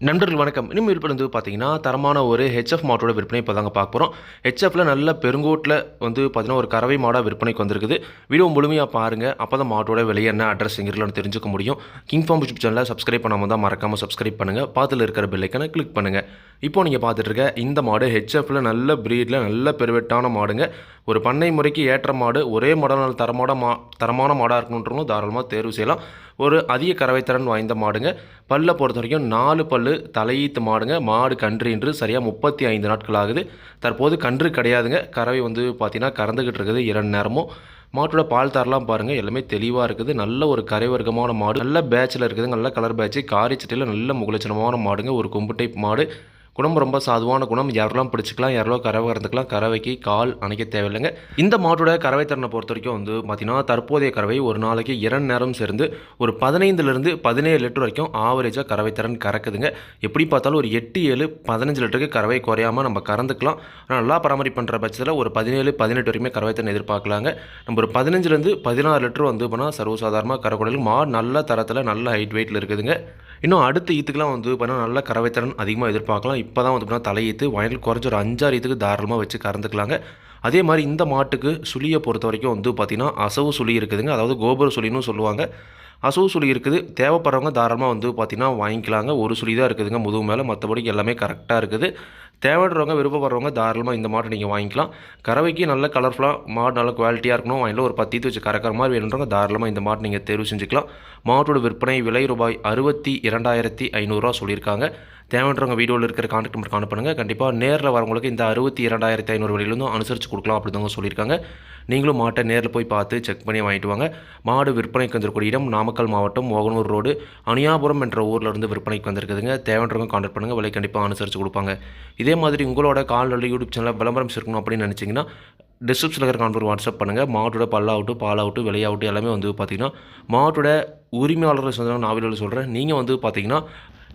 நண்பர்கள் வணக்கம். இனிமே விற்பனை வந்து பார்த்தீங்கன்னா, தரமான ஒரு ஹெச்எஃப் மாட்டோட விற்பனை இப்போ தாங்க பார்க்க போறோம். ஹெச்எஃப்ல நல்ல பெருங்கூட்ல வந்து பார்த்தீங்கன்னா, ஒரு கறவை மாடா விற்பனைக்கு வந்திருக்குது. வீடியோ முழுமையா பாருங்க. அப்பதான் மாட்டோட விலை என்ன, அட்ரஸ் எங்க இருக்குன்னு தெரிஞ்சுக்க முடியும். கிங் ஃபார்ம் யூடியூப் சேனலை சப்ஸ்கிரைப் பண்ணாம இருந்தா மறக்காம சப்ஸ்கிரைப் பண்ணுங்க. பக்கத்துல இருக்கிற பெல் ஐகானை கிளிக் பண்ணுங்க. இப்போ நீங்க பார்த்துட்டு இருக்க இந்த மாடு ஹெச்எஃப்ல நல்ல பிரீட்ல நல்ல பெருவெட்டான மாடுங்க. ஒரு பண்ணை முறைக்கு ஏற்ற மாடு. ஒரே மாடான தரமான மாடா இருக்கணுன்றவங்க தாராளமா தேர்வு செய்யலாம். ஒரு அதிக கறவைத்திறன் வாய்ந்த மாடுங்க. பல்ல பொறுத்தவரைக்கும் 4 பல்லு தலையீத்து மாடுங்க. மாடு கன்று இன்று சரியா 35 நாட்கள் ஆகுது. தற்போது கன்று கிடையாதுங்க. கறவை வந்து பார்த்தீங்கன்னா கறந்துகிட்டு இருக்குது 2 நேரமும். மாட்டோட பால் தரலாம் பாருங்க. எல்லாமே தெளிவா இருக்குது. நல்ல ஒரு கரை வர்க்கமான மாடு. நல்ல பேட்ச்ல இருக்குதுங்க. நல்ல கலர் பேட்ச். காரி சட்டையில நல்ல முகலட்சணமான மாடுங்க. ஒரு கொம்பு டைப் மாடு. குணம் ரொம்ப சாதுவான குணம். யாரெல்லாம் பிடிச்சிக்கலாம், யாரெல்லாம் கறவை கறந்துக்கலாம். கறவைக்கு கால் அணைக்க தேவையில்லைங்க. இந்த மாட்டோட கறவை திறனை பொறுத்த வரைக்கும் வந்து பார்த்தீங்கன்னா, தற்போதைய கறவை ஒரு நாளைக்கு 2 நேரம் சேர்ந்து ஒரு 15லிருந்து 17 லிட்டர் வரைக்கும் ஆவரேஜாக கறவை திறன் கறக்குதுங்க. எப்படி பார்த்தாலும் ஒரு 8, 7, 15 லிட்டருக்கு கறவை குறையாமல் நம்ம கறந்துக்கலாம். ஆனால் நல்லா பராமரிப்பு பண்ணுற பட்சத்தில் ஒரு 17, 18 வரைக்குமே கறவை திறன் எதிர்பார்க்கலாங்க. நம்ம ஒரு 15லிருந்து 16 லிட்டர் வந்து பண்ணால் சர்வசாதாரணமாக கறக்கூடலும் மாடு நல்ல தரத்தில் நல்ல ஹைட் வெயிட்டில் இருக்குதுங்க. இன்னும் அடுத்த ஈத்துக்கெலாம் வந்து பார்த்தீங்கன்னா நல்ல கறவைத்திறன் அதிகமாக எதிர்பார்க்கலாம். இப்போ தான் வந்து பார்த்தீங்கன்னா தலையீத்து வயலில் குறைஞ்ச ஒரு 5, 6 ஈத்துக்கு தாராளமாக வச்சு கறந்துக்கலாங்க. அதே மாதிரி இந்த மாட்டுக்கு சுழியை பொறுத்த வரைக்கும் வந்து பார்த்திங்கன்னா அசவு சுழி இருக்குதுங்க. அதாவது கோபுர சுழின்னு சொல்லுவாங்க. அசவு சுழி இருக்குது. தேவைப்படுறவங்க தாராளமாக வந்து பார்த்திங்கன்னா வாங்கிக்கலாங்க. ஒரு சுழி தான் இருக்குதுங்க முதுகு மேலே. மற்றபடி எல்லாமே கரெக்டாக இருக்குது. தேவைப்படுறவங்க விருப்பப்படுறவங்க தாராளமாக இந்த மாட்டை நீங்கள் வாங்கிக்கலாம். கறவைக்கு நல்ல கலர்ஃபுல்லாக மாடு நல்ல குவாலிட்டியாக இருக்கணும். வாங்கில ஒரு 10 ஈத்து வச்சு கறக்கிற மாதிரி வேணுன்றவங்க தாராளமாக இந்த மாட்டை நீங்கள் தேர்வு செஞ்சுக்கலாம். மாட்டோட விற்பனை விலை ரூபாய் 62,500 சொல்லியிருக்காங்க. தேவைன்றவங்க வீடியோவில் இருக்கிற கான்டாக்ட் நம்பர் கான்டாக்ட் பண்ணுங்கள். கண்டிப்பாக நேரில் வரவங்களுக்கு இந்த 62,500 விலையிலேருந்து அனுசரித்து கொடுக்கலாம் அப்படின்னு சொல்லியிருக்காங்க. நீங்களும் மாட்டை நேரில் போய் பார்த்து செக் பண்ணி வாங்கிட்டு வாங்க. மாடு விற்பனைக்கு வந்திருக்கூடிய இடம் நாமக்கல் மாவட்டம் மோகனூர் ரோடு அணியாபுரம் என்ற ஊரில் இருந்து விற்பனைக்கு வந்திருக்குதுங்க. தேவைன்றவங்க கான்டாக்ட் பண்ணுங்கள். விலை கண்டிப்பாக அனுசரித்து கொடுப்பாங்க. இதே மாதிரி உங்களோட கால்நடை யூடியூப் சேனலில் விளம்பரம் சேர்க்கணும் அப்படின்னு நினச்சிங்கன்னா டிஸ்கிரிப்ஷனில் இருக்கிற கான்டாக்ட் வாட்ஸ்அப் பண்ணுங்கள். மாட்டோட பல்லாகட்டும் பாலாகட்டும் விலையாகட்டும் எல்லாமே வந்து பார்த்திங்கன்னா மாட்டோட உரிமையாளர்கள் சொந்தம் நான் வீடியோவில் சொல்கிறேன்.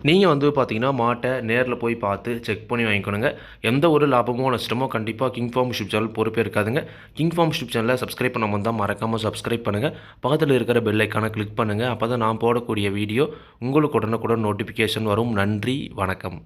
நீங்கள் வந்து பார்த்தீங்கன்னா மாட்டை நேரில் போய் பார்த்து செக் பண்ணி வாங்கிக்கணுங்க. எந்த ஒரு லாபமோ நஷ்டமோ கண்டிப்பாக கிங் ஃபார்ம் யூடியூப் சேனல் பொறுப்பே இருக்காதுங்க. கிங் ஃபார்ம் யூடியூப் சேனலை சப்ஸ்கிரைப் பண்ணாமல் இருந்தால் மறக்காமல் சப்ஸ்கிரைப் பண்ணுங்கள். பக்கத்தில் இருக்கிற பெல் ஐக்கானை கிளிக் பண்ணுங்கள். அப்போ தான் நான் போடக்கூடிய வீடியோ உங்களுக்கு உடனுக்குடன் நோட்டிஃபிகேஷன் வரும். நன்றி, வணக்கம்.